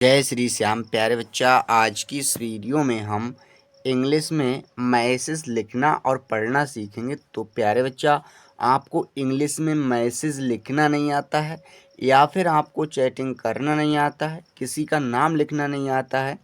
जय श्री श्याम प्यारे बच्चा। आज की इस वीडियो में हम इंग्लिश में मैसेज लिखना और पढ़ना सीखेंगे। तो प्यारे बच्चा, आपको इंग्लिश में मैसेज लिखना नहीं आता है या फिर आपको चैटिंग करना नहीं आता है, किसी का नाम लिखना नहीं आता है,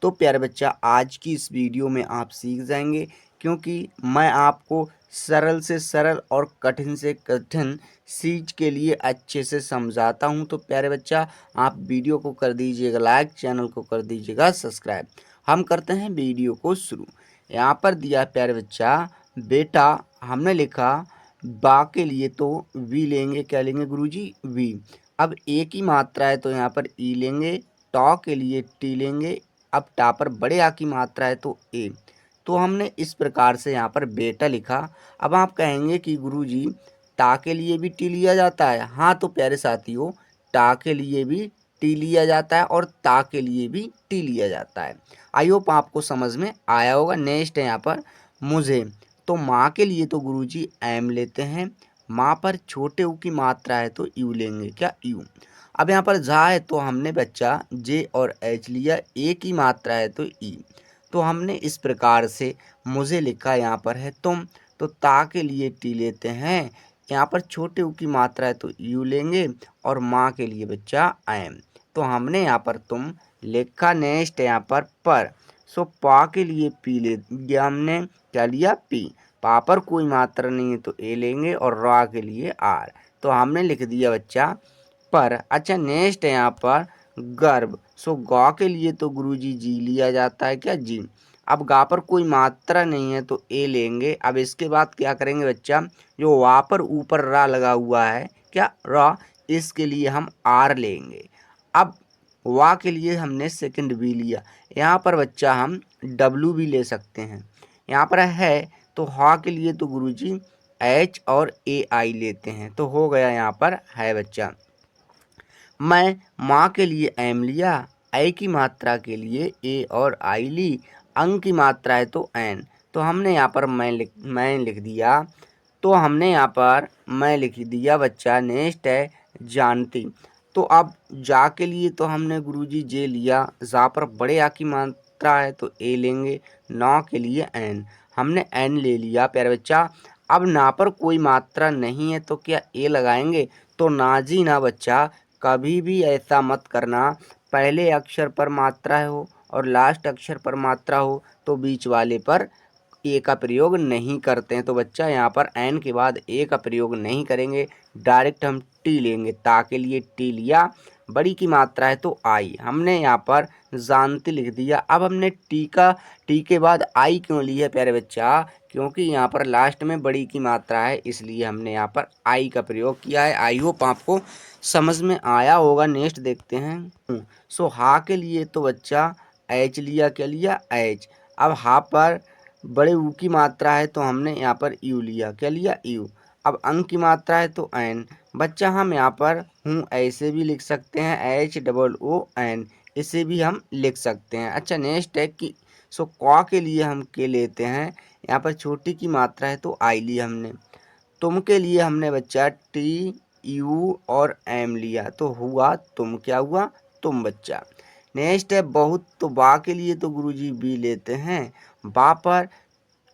तो प्यारे बच्चा आज की इस वीडियो में आप सीख जाएंगे, क्योंकि मैं आपको सरल से सरल और कठिन से कठिन चीज के लिए अच्छे से समझाता हूं। तो प्यारे बच्चा, आप वीडियो को कर दीजिएगा लाइक, चैनल को कर दीजिएगा सब्सक्राइब। हम करते हैं वीडियो को शुरू। यहाँ पर दिया प्यारे बच्चा, बेटा हमने लिखा बा के लिए तो वी लेंगे। क्या लेंगे गुरुजी? वी। अब ए की मात्रा है तो यहाँ पर ई लेंगे। टॉ के लिए टी लेंगे। अब टा पर बड़े आ की मात्रा है तो ए। तो हमने इस प्रकार से यहाँ पर बेटा लिखा। अब आप कहेंगे कि गुरुजी टा के लिए भी टी लिया जाता है। हाँ तो प्यारे साथियों, टा के लिए भी टी लिया जाता है और ता के लिए भी टी लिया जाता है। आई होप आपको समझ में आया होगा। नेक्स्ट है यहाँ पर मुझे। तो माँ के लिए तो गुरुजी एम लेते हैं। माँ पर छोटे ऊ की मात्रा है तो यू लेंगे। क्या? यू। अब यहाँ पर जा है तो हमने बच्चा जे और एच लिया। ए की मात्रा है तो ई। तो हमने इस प्रकार से मुझे लिखा। यहाँ पर है तुम, तो ता के लिए टी लेते हैं। यहाँ पर छोटे ऊ की मात्रा है तो यू लेंगे और माँ के लिए बच्चा एम। तो हमने यहाँ पर तुम लिखा। नेक्स्ट है यहाँ पर। सो पा के लिए पी ले दिया हमने। क्या लिया? पी। पा पर कोई मात्रा नहीं है तो ए लेंगे और रा के लिए आर। तो हमने लिख दिया बच्चा पर। अच्छा, नेक्स्ट है यहाँ पर गर्भ। सो गा के लिए तो गुरुजी जी लिया जाता है। क्या? जी। अब गा पर कोई मात्रा नहीं है तो ए लेंगे। अब इसके बाद क्या करेंगे बच्चा, जो वा पर ऊपर रा लगा हुआ है, क्या? रा, इसके लिए हम आर लेंगे। अब वा के लिए हमने सेकंड वी लिया। यहाँ पर बच्चा हम डब्लू भी ले सकते हैं। यहाँ पर है तो हा के लिए तो गुरुजी एच और ए आई लेते हैं। तो हो गया यहाँ पर है बच्चा। मैं माँ के लिए एम लिया। ए की मात्रा के लिए ए और आई ली। अंक की मात्रा है तो एन। तो हमने यहाँ पर मैं लिख दिया। तो हमने यहाँ पर मैं लिख दिया बच्चा। नेक्स्ट है जानती। तो अब जा के लिए तो हमने गुरुजी जे लिया। जा पर बड़े आ की मात्रा है तो ए लेंगे। नौ के लिए एन। हमने एन ले लिया प्यारे बच्चा। अब ना पर कोई मात्रा नहीं है तो क्या ए लगाएंगे? तो ना जी ना बच्चा, कभी भी ऐसा मत करना पहले अक्षर पर मात्रा हो और लास्ट अक्षर पर मात्रा हो तो बीच वाले पर ए का प्रयोग नहीं करते हैं। तो बच्चा यहाँ पर एन के बाद ए का प्रयोग नहीं करेंगे, डायरेक्ट हम टी लेंगे। ता के लिए टी लिया। बड़ी की मात्रा है तो आई। हमने यहाँ पर जानती लिख दिया। अब हमने टी के बाद आई क्यों ली है प्यारे बच्चा? क्योंकि यहाँ पर लास्ट में बड़ी की मात्रा है, इसलिए हमने यहाँ पर आई का प्रयोग किया है। आई होप आपको समझ में आया होगा। नेक्स्ट देखते हैं। सो हा के लिए तो बच्चा एच लिया। क्या लिया? एच। अब हा पर बड़े ऊ की मात्रा है तो हमने यहाँ पर यू लिया। क्या लिया? यू। अब अंक की मात्रा है तो एन। बच्चा हम यहाँ पर हूँ ऐसे भी लिख सकते हैं, एच डबल ओ एन, इसे भी हम लिख सकते हैं। अच्छा, नेक्स्ट है कि सो क के लिए हम के लेते हैं। यहाँ पर छोटी की मात्रा है तो आई ली हमने। तुम के लिए हमने बच्चा टी यू और एम लिया। तो हुआ तुम। क्या हुआ? तुम बच्चा। नेक्स्ट है बहुत। तो बा के लिए तो गुरुजी बी लेते हैं। बा पर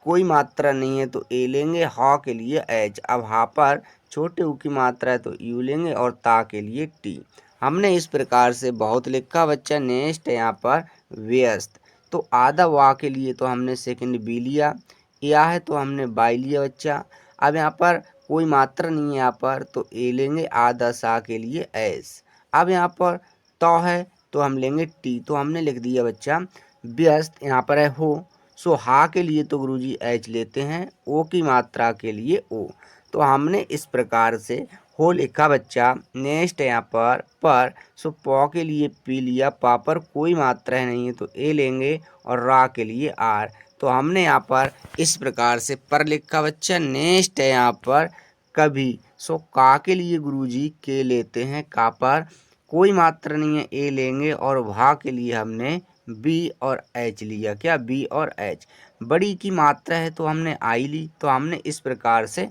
कोई मात्रा नहीं है तो ए लेंगे। हा के लिए एच। अब हा पर छोटे ऊ की मात्रा है तो यू लेंगे और ता के लिए टी। हमने इस प्रकार से बहुत लिखा बच्चा। नेक्स्ट है यहाँ पर व्यस्त। तो आधा वा के लिए तो हमने सेकंड बी लिया। या है तो हमने बाई लिया बच्चा। अब यहाँ पर कोई मात्रा नहीं है यहाँ पर तो ए लेंगे। आधा सा के लिए एस। अब यहाँ पर तो है तो हम लेंगे टी। तो हमने लिख दिया बच्चा व्यस्त। यहाँ पर है हो। सो हा के लिए तो गुरुजी एच लेते हैं। ओ की मात्रा के लिए ओ। तो हमने इस प्रकार से हो लिखा बच्चा। नेक्स्ट है यहाँ पर। सो पौ के लिए पी लिया। पा पर कोई मात्रा नहीं है तो ए लेंगे और रा के लिए आर। तो हमने यहाँ पर इस प्रकार से पर लिखा बच्चा। नेक्स्ट है यहाँ पर कभी। सो का के लिए गुरुजी के लेते हैं। का पर कोई मात्रा नहीं है, ए लेंगे और भा के लिए हमने बी और एच लिया। क्या? बी और एच। बड़ी की मात्रा है तो हमने आई ली। तो हमने इस प्रकार से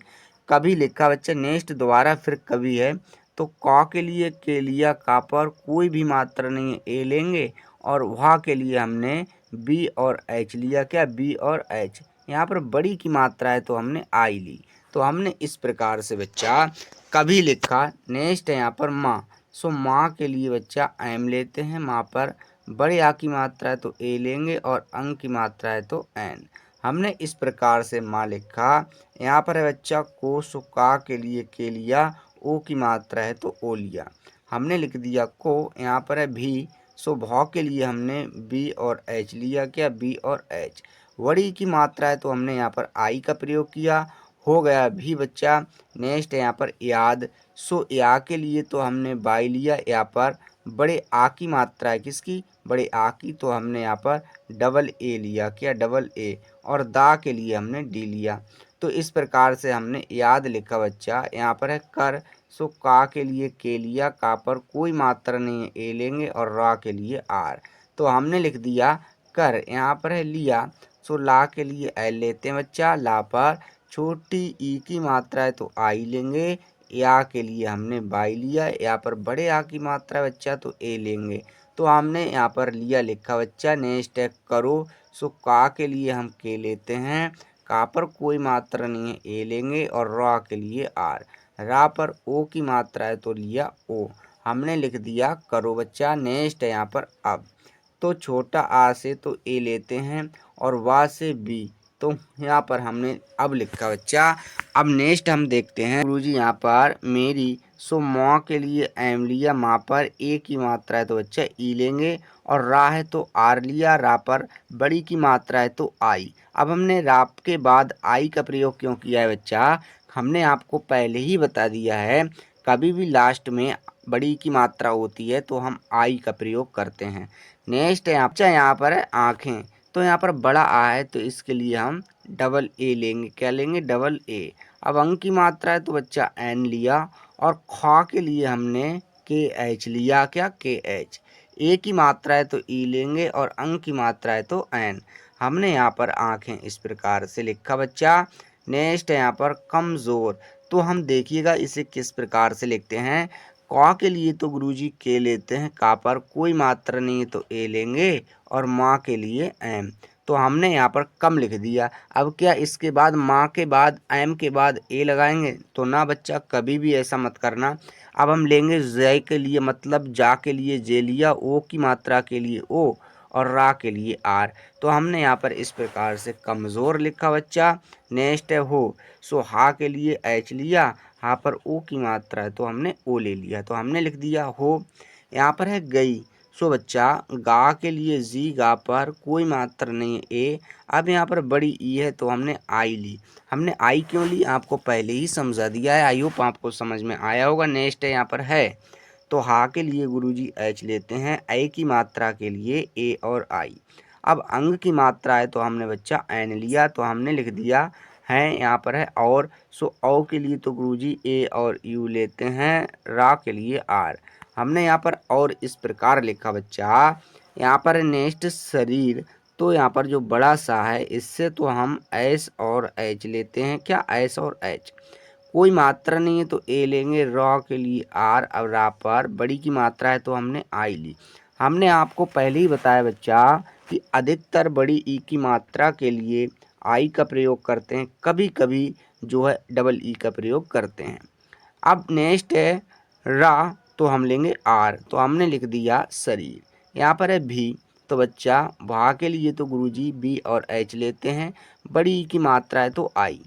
कभी लिखा बच्चा। नेक्स्ट दोबारा फिर कभी है तो क के लिए के लिया का पर कोई भी मात्रा नहीं है, ए लेंगे। और वह के लिए हमने बी और एच लिया। क्या बी और एच, यहाँ पर बड़ी की मात्रा है तो हमने आई ली। तो हमने इस प्रकार से बच्चा कभी लिखा। नेक्स्ट है यहाँ पर माँ। सो माँ के लिए बच्चा एम लेते हैं। माँ पर बड़े आ की मात्रा है तो ए लेंगे और अंक की मात्रा है तो एन। हमने इस प्रकार से माँ लिखा। यहाँ पर है बच्चा को। सो का के लिए के लिया, ओ की मात्रा है तो ओ लिया। हमने लिख दिया को। यहाँ पर है भी। सो भौ के लिए हमने बी और एच लिया। क्या बी और एच। वड़ी की मात्रा है तो हमने यहाँ पर आई का प्रयोग किया। हो गया भी बच्चा। नेक्स्ट है यहाँ पर याद। सो या के लिए तो हमने बाई लिया। यहाँ पर बड़े आ की मात्रा है किसकी, बड़े आ की, तो हमने यहाँ पर डबल ए लिया। क्या डबल ए। और दा के लिए हमने डी लिया। तो इस प्रकार से हमने याद लिखा बच्चा। यहाँ पर है कर। सो का के लिए के लिया, का पर कोई मात्रा नहीं है, ए लेंगे और रा के लिए आर। तो हमने लिख दिया कर। यहाँ पर है लिया। सो ला के लिए एल लेते हैं बच्चा। ला पर छोटी ई की मात्रा है तो आई लेंगे। या के लिए हमने बाई लिया। यहाँ पर बड़े आ की मात्रा है बच्चा तो ए लेंगे। तो हमने यहाँ पर लिया लिखा बच्चा। नेक्स्ट है करो। सो का के लिए हम के लेते हैं। का पर कोई मात्रा नहीं है, ए लेंगे और रा के लिए आर। रा पर ओ की मात्रा है तो लिया ओ। हमने लिख दिया करो बच्चा। नेक्स्ट है यहाँ पर अब। तो छोटा आ से तो ए लेते हैं और वा से बी। तो यहाँ पर हमने अब लिखा बच्चा। अब नेक्स्ट हम देखते हैं गुरुजी यहाँ पर मेरी। सो माँ के लिए एम लिया। माँ पर ए की मात्रा है तो बच्चा ई लेंगे और रा है तो आर लिया। रा पर बड़ी की मात्रा है तो आई। अब हमने रा के बाद आई का प्रयोग क्यों किया है बच्चा, हमने आपको पहले ही बता दिया है। कभी भी लास्ट में बड़ी की मात्रा होती है तो हम आई का प्रयोग करते हैं। नेक्स्ट है यहाँ पर है आँखें। तो यहाँ पर बड़ा आ है तो इसके लिए हम डबल ए लेंगे। क्या लेंगे, डबल ए। अब अंक की मात्रा है तो बच्चा एन लिया और ख के लिए हमने के एच लिया। क्या के एच। ए की मात्रा है तो ई लेंगे और अंक की मात्रा है तो एन। हमने यहाँ पर आँखें इस प्रकार से लिखा बच्चा। नेक्स्ट है यहाँ पर कमज़ोर। तो हम देखिएगा इसे किस प्रकार से लिखते हैं। क के लिए तो गुरुजी के लेते हैं। का पर कोई मात्रा नहीं है तो ए लेंगे और माँ के लिए एम। तो हमने यहाँ पर कम लिख दिया। अब क्या इसके बाद माँ के बाद एम के बाद ए लगाएंगे, तो ना बच्चा, कभी भी ऐसा मत करना। अब हम लेंगे जय के लिए, मतलब जा के लिए जे लिया, ओ की मात्रा के लिए ओ और रा के लिए आर। तो हमने यहाँ पर इस प्रकार से कमज़ोर लिखा बच्चा। नेक्स्ट है हो। सो हा के लिए एच लिया। हा पर ओ की मात्रा है तो हमने ओ ले लिया। तो हमने लिख दिया हो। यहाँ पर है गई। सो बच्चा गा के लिए जी, गा पर कोई मात्रा नहीं है, ए। अब यहाँ पर बड़ी ई है तो हमने आई ली। हमने आई क्यों ली आपको पहले ही समझा दिया है। आई होप आपको समझ में आया होगा। नेक्स्ट है यहाँ पर है। तो हा के लिए गुरुजी एच लेते हैं। ए की मात्रा के लिए ए और आई। अब अंग की मात्रा है तो हमने बच्चा एन लिया। तो हमने लिख दिया है। यहाँ पर है और। सो औ के लिए तो गुरुजी ए और यू लेते हैं। रा के लिए आर। हमने यहाँ पर और इस प्रकार लिखा बच्चा। यहाँ पर नेक्स्ट शरीर। तो यहाँ पर जो बड़ा सा है इससे तो हम एस और एच लेते हैं। क्या एस और एच। कोई मात्रा नहीं है तो ए लेंगे। रॉ के लिए आर। अब रा पर बड़ी की मात्रा है तो हमने आई ली। हमने आपको पहले ही बताया बच्चा कि अधिकतर बड़ी ई की मात्रा के लिए आई का प्रयोग करते हैं, कभी कभी जो है डबल ई का प्रयोग करते हैं। अब नेक्स्ट है रा। तो हम लेंगे आर। तो हमने लिख दिया शरीर। यहाँ पर है भी। तो बच्चा भा के लिए तो गुरुजी बी और एच लेते हैं। बड़ी ई की मात्रा है तो आई।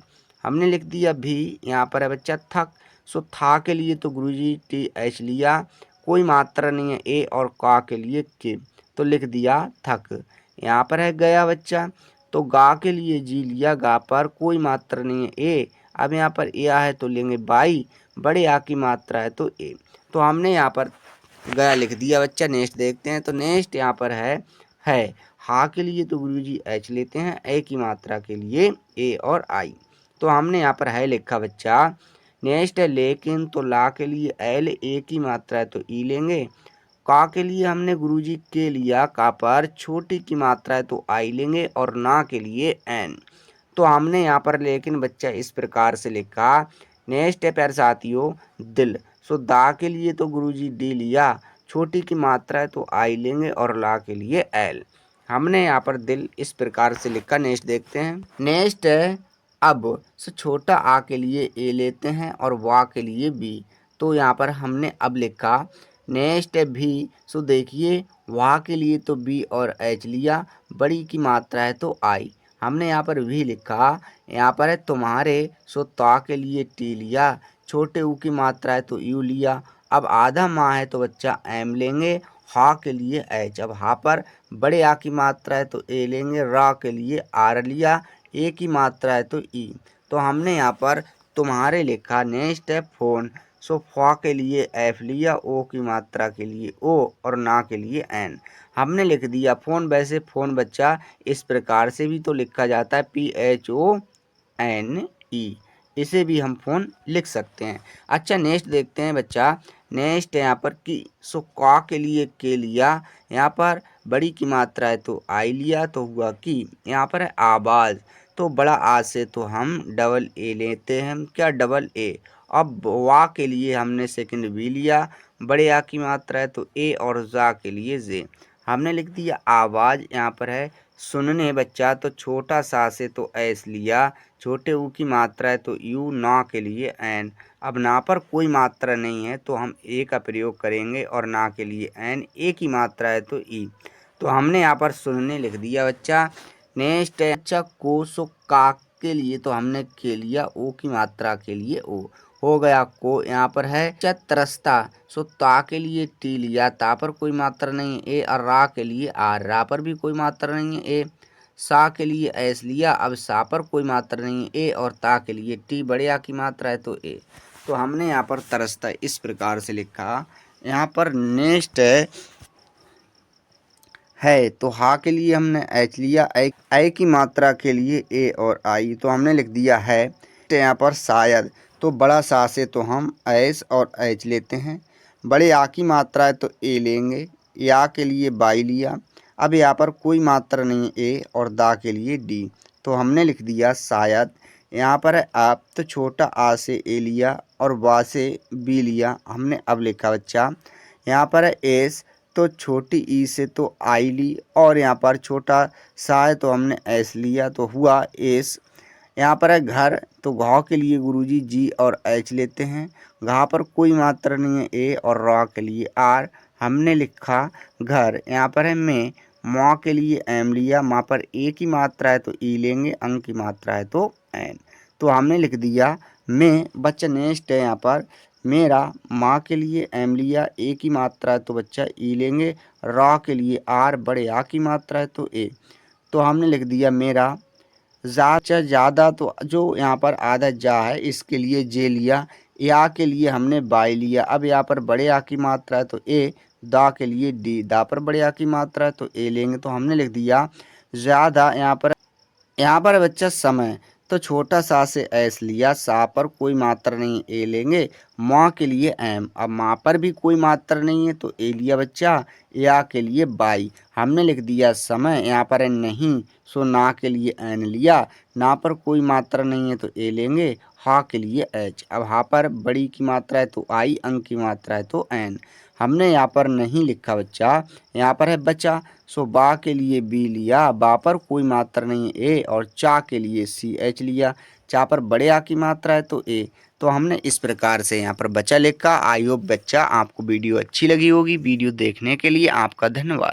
हमने लिख दिया भी। यहाँ पर है बच्चा थक। सो था के लिए तो गुरुजी टी एच लिया। कोई मात्रा नहीं है, ए और का के लिए के। तो लिख दिया थक। यहाँ पर है गया बच्चा। तो गा के लिए जी लिया। गा पर कोई मात्रा नहीं है, ए। अब यहाँ पर ए है तो लेंगे बाई। बड़े आ की मात्रा है तो ए। तो हमने यहाँ पर गया लिख दिया बच्चा। नेक्स्ट देखते हैं। तो नेक्स्ट यहाँ पर है। हा के लिए तो गुरुजी एच लेते हैं। ए की मात्रा के लिए ए और आई। तो हमने यहाँ पर है लिखा बच्चा। नेक्स्ट है लेकिन। तो ला के लिए एल, ए की मात्रा है तो ई लेंगे। का के लिए हमने गुरुजी के लिया। का पर छोटी की मात्रा है तो आई लेंगे और ना के लिए एन। तो हमने यहाँ पर लेकिन बच्चा इस प्रकार से लिखा। नेक्स्ट है प्यारे साथियों दिल। सो दा के लिए तो गुरुजी डी लिया, छोटी की मात्रा है तो आई लेंगे और ला के लिए एल। हमने यहाँ पर दिल इस प्रकार से लिखा। नेक्स्ट देखते हैं। नेक्स्ट है अब सो छोटा आ के लिए ए लेते हैं और वा के लिए बी। तो यहाँ पर हमने अब लिखा। नेक्स्ट है भी। सो देखिए वा के लिए तो बी और एच लिया, बड़ी की मात्रा है तो आई। हमने यहाँ पर भी लिखा। यहाँ पर है तुम्हारे, सो ता के लिए टी लिया, छोटे ऊ की मात्रा है तो यू लिया। अब आधा माँ है तो बच्चा एम लेंगे, हा के लिए एच। अब हा पर बड़े आ की मात्रा है तो ए लेंगे, रा के लिए आर लिया, ए की मात्रा है तो ई। तो हमने यहाँ पर तुम्हारे लिखा। नेक्स्ट है फोन। सो फा के लिए एफ लिया, ओ की मात्रा के लिए ओ और ना के लिए एन। हमने लिख दिया फोन। वैसे फोन बच्चा इस प्रकार से भी तो लिखा जाता है, PHONE, इसे भी हम फ़ोन लिख सकते हैं। अच्छा नेक्स्ट देखते हैं बच्चा। नेक्स्ट है यहाँ पर की। सो का के लिए के लिया, यहाँ पर बड़ी की मात्रा है तो आई लिया तो हुआ की। यहाँ पर है आवाज़, तो बड़ा आ से तो हम डबल ए लेते हैं, क्या डबल ए। अब वा के लिए हमने सेकंड वी लिया, बड़े आ की मात्रा है तो ए और जा के लिए जे। हमने लिख दिया आवाज़। यहाँ पर है सुनने बच्चा, तो छोटा सा से तो एस लिया, छोटे ऊ की मात्रा है तो यू, ना के लिए एन। अब ना पर कोई मात्रा नहीं है तो हम ए का प्रयोग करेंगे और ना के लिए एन, ए की मात्रा है तो ई। तो हमने यहाँ पर सुनने लिख दिया बच्चा। नेक्स्ट है बच्चा को। सो का के लिए तो हमने के लिया, ओ की मात्रा के लिए ओ, हो गया को। यहाँ पर है चतरस्ता। सो ता के लिए टी लिया, ता पर कोई मात्रा नहीं है ए, और रा के लिए आर, रा पर भी कोई मात्रा नहीं है ए। सा के लिए एस लिया, अब सा पर कोई मात्रा नहीं है ए, और ता के लिए टी, बड़े आ की मात्रा है तो ए। तो हमने यहाँ पर तरसता इस प्रकार से लिखा। यहाँ पर नेक्स्ट है तो हा के लिए हमने एच लिया, ए की मात्रा के लिए ए और आई। तो हमने लिख दिया है। तो यहाँ पर शायद, तो बड़ा सा से तो हम एस और एच लेते हैं, बड़े आ की मात्रा है तो ए लेंगे, या के लिए बाई लिया। अब यहाँ पर कोई मात्रा नहीं है ए, और दा के लिए डी। तो हमने लिख दिया शायद। यहाँ पर है आप, तो छोटा आ से ए लिया और वा से बी लिया। हमने अब लिखा बच्चा। यहाँ पर है एस, तो छोटी ई से तो आई ली, और यहाँ पर छोटा सा है तो हमने एस लिया तो हुआ एस। यहाँ पर है घर, तो घाव के लिए गुरुजी जी और एच लेते हैं, घा पर कोई मात्रा नहीं है ए, और रा के लिए आर। हमने लिखा घर। यहाँ पर है में, माँ के लिए एम लिया, माँ पर ए की मात्रा है तो ई लेंगे, अंक की मात्रा है तो एन। तो हमने लिख दिया में। बच्चा नेक्स्ट है यहाँ पर मेरा, माँ के लिए एम लिया, ए की मात्रा है तो बच्चा ई लेंगे, रा के लिए आर, बड़े आ की मात्रा है तो ए। तो हमने लिख दिया मेरा। ज़्यादा, तो जो यहाँ पर आधा जा है इसके लिए जे लिया, या के लिए हमने बाई लिया। अब यहाँ पर बड़े आ की मात्रा है तो ए, दा के लिए डी, दा पर बड़े आ की मात्रा है तो ए लेंगे। तो हमने लिख दिया ज़्यादा। यहाँ पर बच्चा समय, तो छोटा सा से एस लिया, सा पर कोई मात्रा नहीं ए लेंगे, माँ के लिए एम। अब माँ पर भी कोई मात्रा नहीं है तो ए लिया बच्चा, या के लिए बाई। हमने लिख दिया समय। यहाँ पर है नहीं, सो ना के लिए एन लिया, ना पर कोई मात्रा नहीं है तो ए लेंगे, हा के लिए एच। अब हा पर बड़ी की मात्रा है तो आई, अंक की मात्रा है तो एन। हमने यहाँ पर नहीं लिखा बच्चा। यहाँ पर है बचा। सो बा के लिए बी लिया, बा पर कोई मात्रा नहीं है ए, और चा के लिए सी एच लिया, चा पर बड़े आ की मात्रा है तो ए। तो हमने इस प्रकार से यहाँ पर बचा लिखा। आई होप बच्चा आपको वीडियो अच्छी लगी होगी। वीडियो देखने के लिए आपका धन्यवाद।